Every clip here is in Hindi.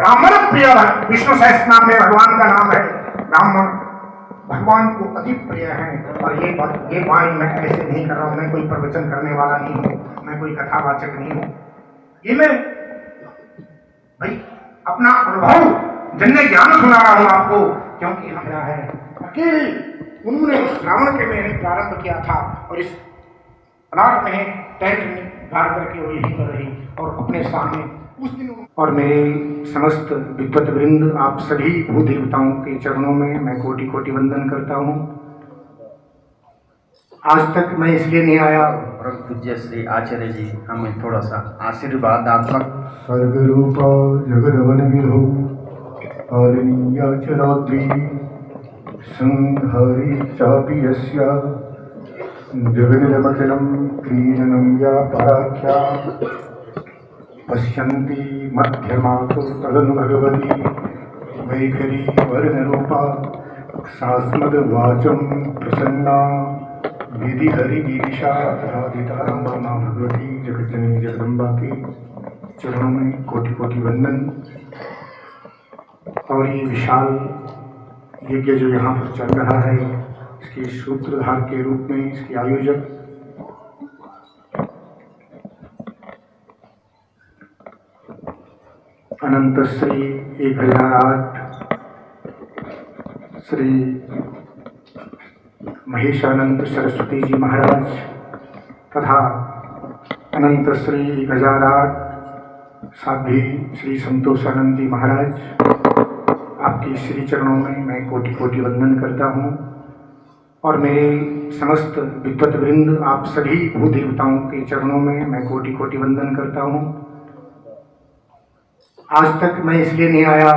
ब्राह्मण प्रिय विष्णु सहस्रनाम में भगवान का नाम है ब्राह्मण, भगवान को अति प्रिय है। और ये वाणी मैं ऐसे नहीं कर रहा हूं, मैं कोई प्रवचन करने वाला नहीं हूं, मैं कोई कथावाचक नहीं हूं। ये मैं भाई अपना अनुभव जन्य ज्ञान सुना रहा हूं आपको, क्योंकि हमारा है अकेले उन्होंने श्रावण के महीने प्रारंभ किया था और इस प्लाट में टेंट गाड़ करके वो यहीं पर रही और अपने सामने उस दिन। और मेरे समस्त विद्वत वृंद, आप सभी भू देवताओं के चरणों में मैं कोटि कोटि वंदन करता हूँ। आज तक मैं इसलिए नहीं आया, परम पूज्य श्री आचार्य जी हमें थोड़ा सा आशीर्वादात्मक। सर्वरूपा जगदवन विधौ कालनीयाचराद्रि संहारी चापि यस्य जगनिरमखिलं क्रीडनं या पराख्या पश्यन्ति मध्यमातु तदनु भगवती वैखरी वर्णरूपा सास्मद्वाचं प्रसन्ना विधि हरि गिरिशा राधिता मामा भगवती जगज्जननी जगदम्बा के चरणों में कोटि कोटि वंदन। और ये विशाल यज्ञ जो यहाँ पर चल रहा है, इसके सूत्रधार के रूप में इसके आयोजक अनंत श्री 1008 श्री महेशानंद सरस्वती जी महाराज तथा अनंत श्री 1008 साध्वी श्री संतोषानंद जी महाराज, आपके श्री चरणों में मैं कोटि कोटि वंदन करता हूँ। और मेरे समस्त विद्वत वृंद, आप सभी भू देवताओं के चरणों में मैं कोटि कोटि वंदन करता हूँ। आज तक मैं इसलिए नहीं आया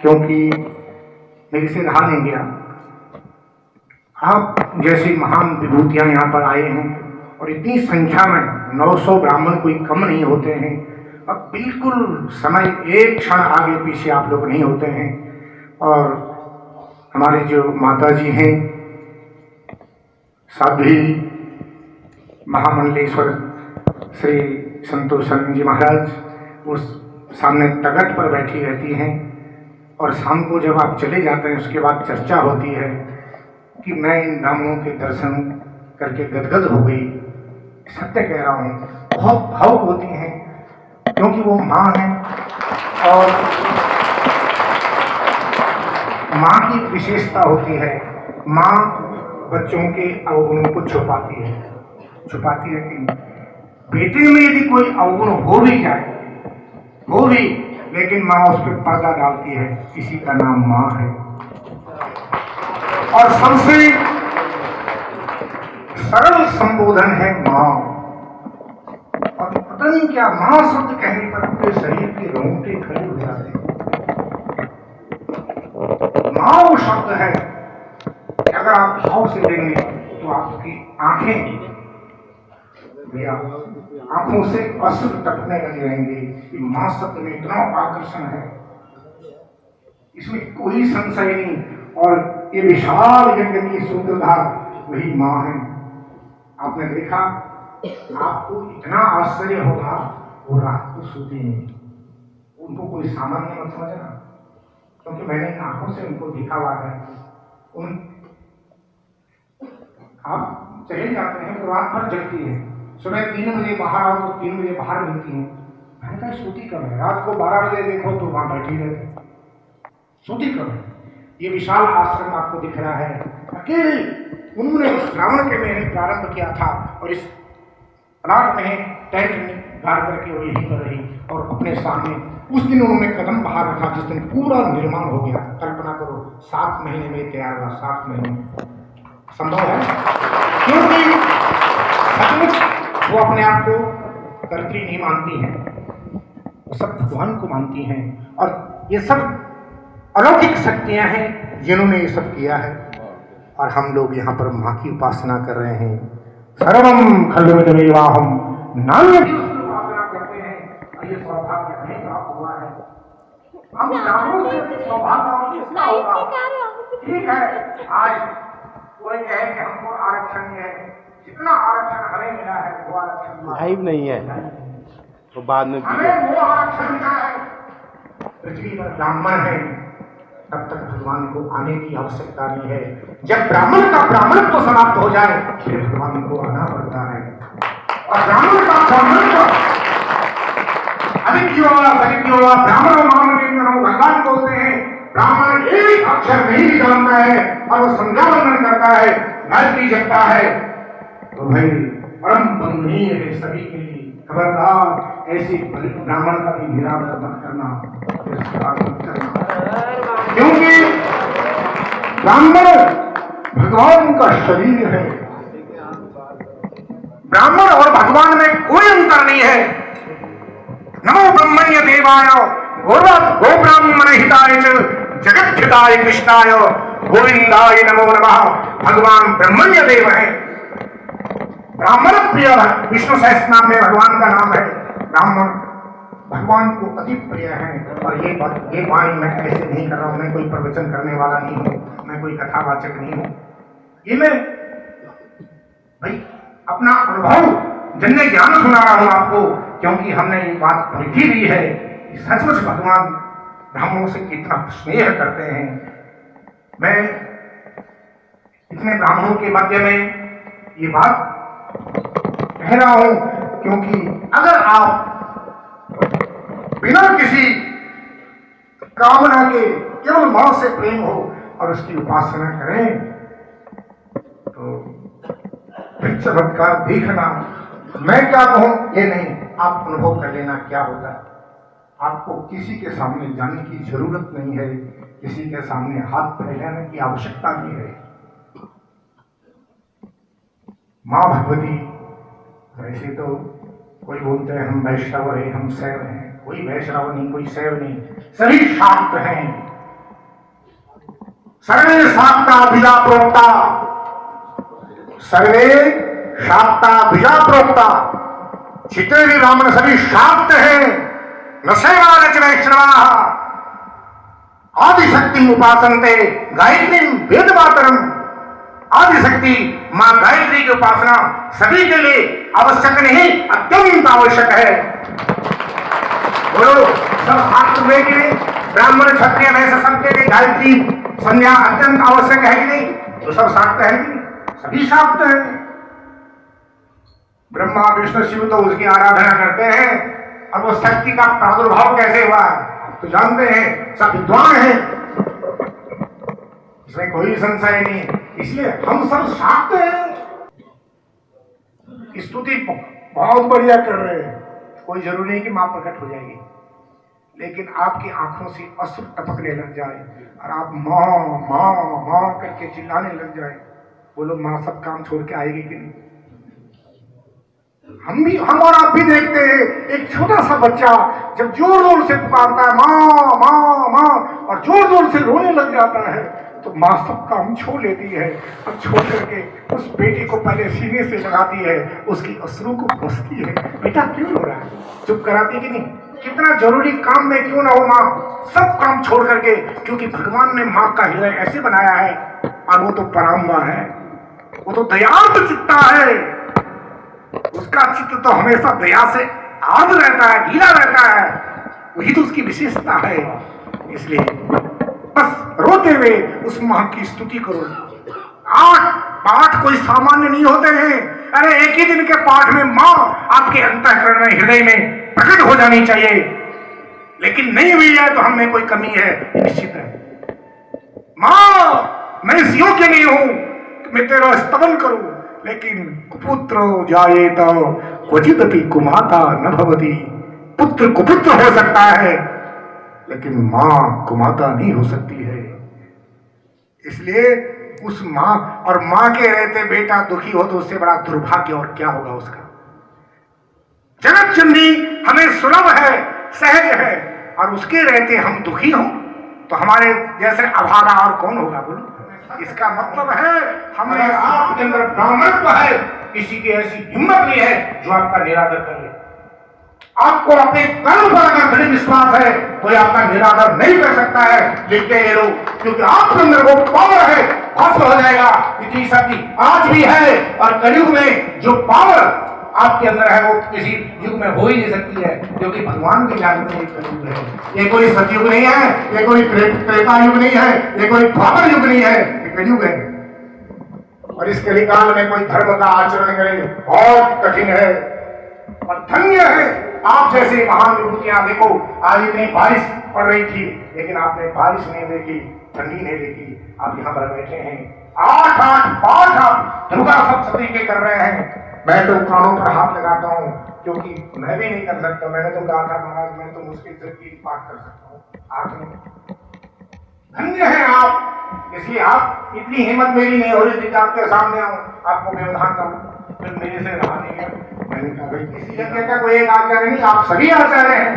क्योंकि मेरे से रहा नहीं गया। आप जैसी महान विभूतियाँ यहाँ पर आए हैं और इतनी संख्या में 900 ब्राह्मण कोई कम नहीं होते हैं। अब बिल्कुल समय एक क्षण आगे पीछे आप लोग नहीं होते हैं। और हमारे जो माता जी हैं साध्वी महामंडलेश्वर श्री संतोषानंद जी महाराज, उस सामने तगट पर बैठी रहती हैं और शाम को जब आप चले जाते हैं उसके बाद चर्चा होती है कि मैं इन ब्राह्मणों के दर्शन करके गदगद हो गई। सत्य कह रहा हूँ, बहुत भावुक होती हैं क्योंकि वो माँ है और माँ की एक विशेषता होती है, माँ बच्चों के अवगुणों को छुपाती है कि बेटे में यदि कोई अवगुण हो भी जाए, हो भी, लेकिन माँ उस पर पर्दा डालती है। इसी का नाम माँ है। और सबसे सरल संबोधन है माँ। और पता नहीं क्या माँ शब्द कहने पर अपने शरीर के रोंगटे खड़े हो जाते हैं। माँ वो शब्द है कि अगर आप भाव से लेंगे तो आपकी आंखें भैया आंखों से अश्रु टपकने लगे रहेंगे कि माँ शब्द में इतना आकर्षण है, इसमें कोई संशय नहीं। और ये विशाल यज्ञ की सूत्रधार वही माँ है। आपने देखा, आपको इतना आश्चर्य होगा, वो रात को सोते हैं, उनको कोई सामान्य मत समझना, क्योंकि मैंने आंखों से उनको देखा हुआ है। आप चले जाते हैं तो रात भर जगती है, सुबह 3 बजे बाहर आओ तो 3 बजे बाहर मिलती हैं। मैंने कहा सोती कब है, रात को 12 बजे देखो तो वहां बैठी रहती, सोती कब है। ये विशाल आश्रम आपको दिख रहा है, अकेले उन्होंने श्रावण के महीने प्रारंभ किया था और इस प्लाट में टेंट गाड़ करके वो यहीं पर रही और अपने सामने उस दिन उन्होंने कदम बाहर रखा जिस दिन पूरा निर्माण हो गया। कल्पना करो, 7 महीने में तैयार हुआ, 7 महीने संभव है, क्योंकि सचमुच वो अपने आप को कर्त्री नहीं मानती हैं, वो सब भगवान को मानती हैं। और ये सब अलौकिक शक्तियां हैं जिन्होंने ये सब किया है। और हम लोग यहाँ पर माँ की उपासना कर रहे हैं। सर्वम खलुमिदमेवाहम, नान्य की उपासना करते हैं और ये सौभाग्य हमें प्राप्त हुआ है। हम ब्राह्मणों से सौभाग्य किसका होगा? ठीक है, आज कोई कहे कि हमको आरक्षण है, जितना आरक्षण हमें मिला है वो आरक्षण लाइव नहीं है तो बाद में हमें वो आरक्षण मिला है पृथ्वी पर ब्राह्मण है तब तक भगवान को आने की आवश्यकता नहीं है। जब ब्राह्मण का ब्राह्मणत्व तो समाप्त हो जाए फिर भगवान को आना पड़ता है। और ब्राह्मण का ब्राह्मणत्व अधिक ब्राह्मण भगवान बोलते हैं। ब्राह्मण एक अक्षर नहीं जानता है और वो संध्या वंदन करता है, गायत्री जपता है, तो भाई परम बंधनीय है सभी के लिए। खबरदार ऐसी ब्राह्मण का भी निरादर मत करना, क्योंकि ब्राह्मण भगवान का शरीर है। ब्राह्मण और भगवान में कोई अंतर नहीं है। नमो ब्रह्मण्य देवाय गो ब्राह्मण हिताय जगत हिताय कृष्णाय गोविंदाय नमो नमः। भगवान ब्रह्मण्य देव है। ब्राह्मण प्रिय विष्णु सहस्रनाम में भगवान का नाम है। ब्राह्मण भगवान को अति प्रिय है। और ये वाणी मैं ऐसे नहीं कर रहा हूं, मैं कोई प्रवचन करने वाला नहीं हूं, मैं कोई कथावाचक नहीं हूं। ये मैं भाई अपना अनुभव जन्य ज्ञान सुना रहा हूं आपको, क्योंकि हमने ये बात परखी ली है कि सचमुच भगवान ब्राह्मणों से कितना स्नेह करते हैं। मैं इतने ब्राह्मणों के मध्य में ये बात कह रहा हूं, क्योंकि अगर आप बिना किसी कामना के केवल मां से प्रेम हो और उसकी उपासना करें तो फिर चमत्कार देखना। मैं क्या कहूं ये नहीं, आप अनुभव कर लेना क्या होता है। आपको किसी के सामने जाने की जरूरत नहीं है, किसी के सामने हाथ फैलाने की आवश्यकता नहीं है। मां भगवती, वैसे तो कोई बोलते हैं हम वैष्णव हैं, हम शैव हैं, कोई वैष्णव नहीं, कोई शैव नहीं, सभी शाक्त हैं। सर्वे शाक्ता बीजा प्रोक्ता, सर्वे शाक्ता बीजा प्रोक्ता। जितने भी ब्राह्मण सभी शाक्त हैं। न शैवानच वैष्णवा आदिशक्ति उपासनते गायत्री वेद मातरम। आदिशक्ति मां गायत्री की उपासना सभी के लिए आवश्यक नहीं, अत्यंत आवश्यक है। बोलो सब हाथ हुए कि नहीं? ब्राह्मण क्षत्रिय वैश्य सबके लिए गायत्री संध्या अत्यंत आवश्यक है कि नहीं? तो सब शाक्त है कि नहीं? सभी शाक्त हैं। ब्रह्मा विष्णु शिव तो उसकी आराधना करते हैं। और वो शक्ति का प्रादुर्भाव कैसे हुआ आप तो जानते हैं, सब विद्वान हैं, इसमें कोई संशय नहीं। इसलिए हम सब शाक्त हैं। स्तुति बहुत बढ़िया कर रहे हैं, कोई जरूरी नहीं कि मां प्रकट हो जाएगी, लेकिन आपकी आंखों से अश्रु टपकने लग जाए और आप मां मां मां करके चिल्लाने लग जाए। बोलो मां सब काम छोड़ के आएगी कि नहीं? हम और आप भी देखते हैं, एक छोटा सा बच्चा जब जोर जोर से पुकारता है मां मां मां और जोर जोर से रोने लग जाता है, तो मां सब काम छोड़ लेती है और छोड़ करके उस बेटी को पहले सीने से लगाती है, उसकी अश्रु को पोंछती है। बेटा क्यों रो रहा है? चुप कराती कि नहीं? कितना जरूरी काम में क्यों ना हो मां सब काम छोड़ करके, क्योंकि भगवान ने मां का हृदय ऐसे बनाया है। और वो तो परम मां है, वो तो दयार्द चित्ता है। उसका चित्त तो हमेशा दया से आर्द्र रहता है, गीला रहता है, वही तो उसकी विशेषता है। इसलिए बस रोते हुए उस मां की स्तुति करो। 8 पाठ कोई सामान्य नहीं होते हैं। अरे एक ही दिन के पाठ में मां आपके अंतःकरण में हृदय में प्रकट हो जानी चाहिए, लेकिन नहीं हुई है तो हमें कोई कमी है, निश्चित है। मां मैं इस योग्य नहीं हूं कि मैं तेरा स्तवन करूं, लेकिन कुपुत्र जायेत क्वचिदपि कुमाता न भवति। पुत्र कुपुत्र हो सकता है, लेकिन मां कुमाता नहीं हो सकती है। इसलिए उस मां और मां के रहते बेटा दुखी हो तो उससे बड़ा दुर्भाग्य और क्या होगा उसका। जगत चंडी हमें सुलभ है, सहज है, और उसके रहते हम दुखी हों तो हमारे जैसे अभागा और कौन होगा बोलो। इसका मतलब है हमने आपके अंदर ब्राह्मणत्व है, किसी की ऐसी हिम्मत नहीं है जो आपका निरादर कर ले। आपको अपने कर्म पर अगर दृढ़ विश्वास है तो आपका निरादर नहीं कर सकता है। लिखते हैं लोग, क्योंकि आपके अंदर वो पावर है, भस्म हो जाएगा। इतनी शक्ति आज भी है, और कलयुग में जो पावर आपके अंदर है वो किसी युग में हो ही नहीं सकती है, क्योंकि भगवान की जानते हैं कलयुग है। ये कोई सतयुग नहीं है, ये कोई त्रेता युग नहीं है, ये कोई द्वापर युग नहीं है, ये कलयुग है। और इस कलिकाल में कोई धर्म का आचरण करे बहुत कठिन है। और धन्य है आप जैसे महान विभूतियां। देखो आज इतनी बारिश पड़ रही थी, लेकिन आपने बारिश नहीं देखी, ठंडी नहीं देखी, आप यहाँ पर बैठे हैं। 8-8 पाठ आप दुर्गा सप्तशती के कर रहे हैं। मैं तो कानों पर हाथ लगाता हूँ, क्योंकि मैं भी नहीं कर सकता। मैंने तो कहा था महाराज मैं तो मुश्किल से 3 पाठ कर सकता हूँ, आप नहीं। धन्य है आप, इसलिए आप इतनी हिम्मत मेरी नहीं हो रही थी कि आपके सामने आऊं, आपको व्यवधान करूं, फिर मेरे से रहा नहीं है। मैंने कहा भाई किसी जगह का कोई एक आचार्य नहीं, आप सभी आचार्य हैं।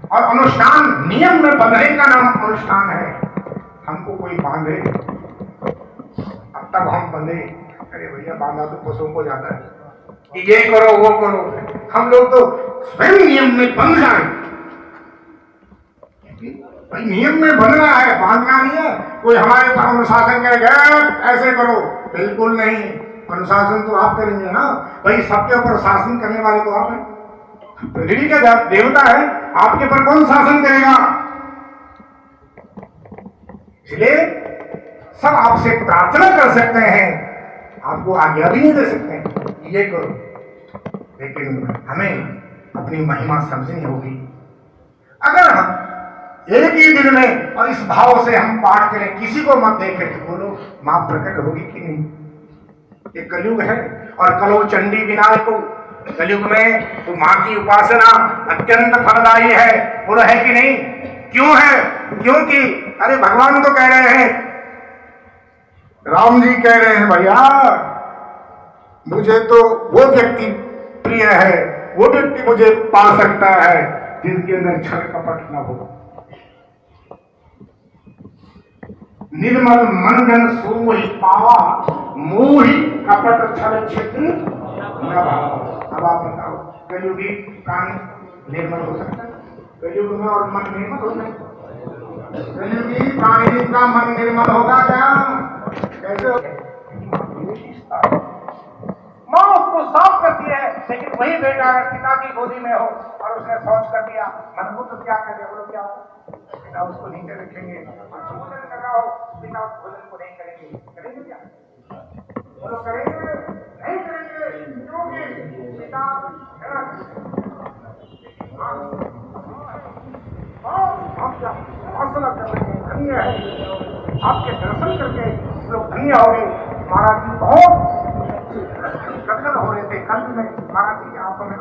और अनुष्ठान नियम में बंधने का नाम अनुष्ठान है। हमको कोई बांधे, अब तक हम बंधे, अरे भैया बांधा तो पशुओं को जाता है कि ये करो वो करो। हम लोग तो स्वयं नियम में बंध जाए। भाई नियम में बंधना है, बांधना नहीं है। कोई हमारे ऊपर अनुशासन करेगा ऐसे करो, बिल्कुल नहीं। अनुशासन तो आप करेंगे ना भाई, सबके ऊपर शासन करने वाले तो आप हैं। पृथ्वी का देवता है, आपके ऊपर कौन शासन करेगा? इसलिए सब आपसे प्रार्थना कर सकते हैं, आपको आज्ञा भी नहीं दे सकते ये करो, लेकिन हमें अपनी महिमा समझनी होगी। अगर हम एक ही दिन में और इस भाव से हम पाठ करें, किसी को मत देखें, तो बोलो मां प्रकट होगी कि नहीं? ये कलयुग है। और कलो चंडी विनाश को, कलयुग में तो मां की उपासना अत्यंत फलदायी है। बोलो है कि नहीं? क्यों है? क्योंकि अरे भगवान तो कह रहे हैं, राम जी कह रहे हैं भैया मुझे तो वो व्यक्ति प्रिय है, वो व्यक्ति मुझे पा सकता है जिनके अंदर छल कपट न हो। निर्मल मन जन सोहि पावा, मोहि कपट छल छिद्र न भावा। अब आप बताओ, कलयुगी प्राणी निर्मल हो सकता है? कलयुग में और मन निर्मल हो सकता है? कलयुगी प्राणी का मन निर्मल होगा क्या? कैसे? माँ उसको साफ करती है, लेकिन वही बेटा अगर पिता की गोदी में हो और उसने शौच कर दिया, मन को तो क्या करे? बोलो क्या हो? पिता उसको नीचे रखेंगे, भोजन कर रहा हो, पिता उस भोजन को नहीं करेंगे, करेंगे क्या? बोलो करेंगे? नहीं करेंगे, क्योंकि पिता धन्य है। आपके दर्शन करके लोग धन्य हो गए। महाराज जी बहुत गदगद हो रहे थे, कंठ में महाराज जी की आंखों में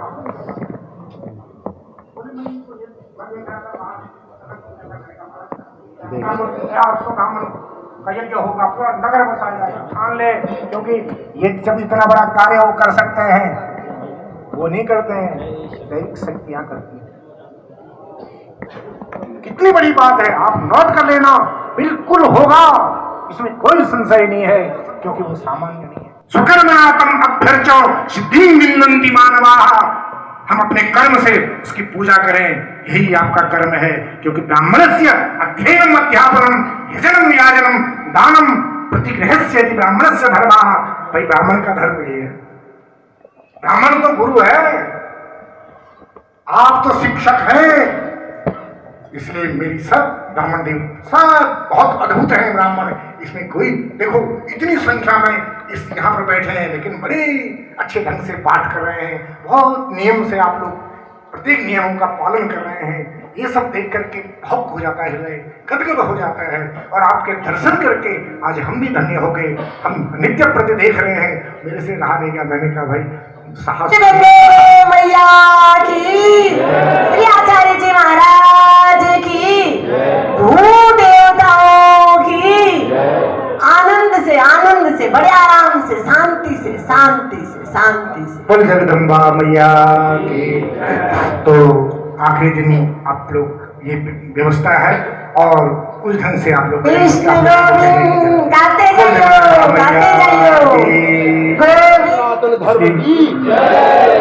यज्ञ होगा, पूरा नगर बसाएगा, ठान ले, क्योंकि ये जब इतना बड़ा कार्य वो कर सकते हैं, वो नहीं करते हैं, दैविक शक्तियां करती हैं। कितनी बड़ी बात है, आप नोट कर लेना, बिल्कुल होगा, इसमें कोई संशय नहीं है, क्योंकि वो सामान्य नहीं है। सुकर्मणातम अभ्यर्चो सिद्धि विन्दन्ति मानवाः। हम अपने कर्म से उसकी पूजा करें, यही आपका कर्म है, क्योंकि ब्राह्मणस्य अध्ययनम अध्यापनम यजनम याजनम दानम प्रतिगृहस्य यदि ब्राह्मणस्य धर्मः। भाई ब्राह्मण का धर्म ये है, ब्राह्मण तो गुरु है, आप तो शिक्षक हैं। इसलिए मेरी सब ब्राह्मण देव सब बहुत अद्भुत है ब्राह्मण। इसमें कोई देखो इतनी संख्या में इस यहाँ पर बैठे हैं, लेकिन बड़े अच्छे ढंग से पाठ कर रहे हैं, बहुत नियम से आप लोग प्रत्येक नियमों का पालन कर रहे हैं। ये सब देख करके भावुक हो जाता है, हृदय गदगद हो जाता है। और आपके दर्शन करके आज हम भी धन्य हो गए। हम नित्य प्रति देख रहे हैं, मेरे से रहा नहीं गया। मैंने कहा भाई साहस मैया की, श्री आचार्य जी महाराज की, भू देवताओं की, आनंद से बड़े आराम से शांति से बोल जगदम्बा मैया की। तो आखिरी दिन आप लोग ये व्यवस्था है और उस ढंग से आप लोग कृष्ण गोविंद गाते जाइयो, गोविंद धर्म की जय।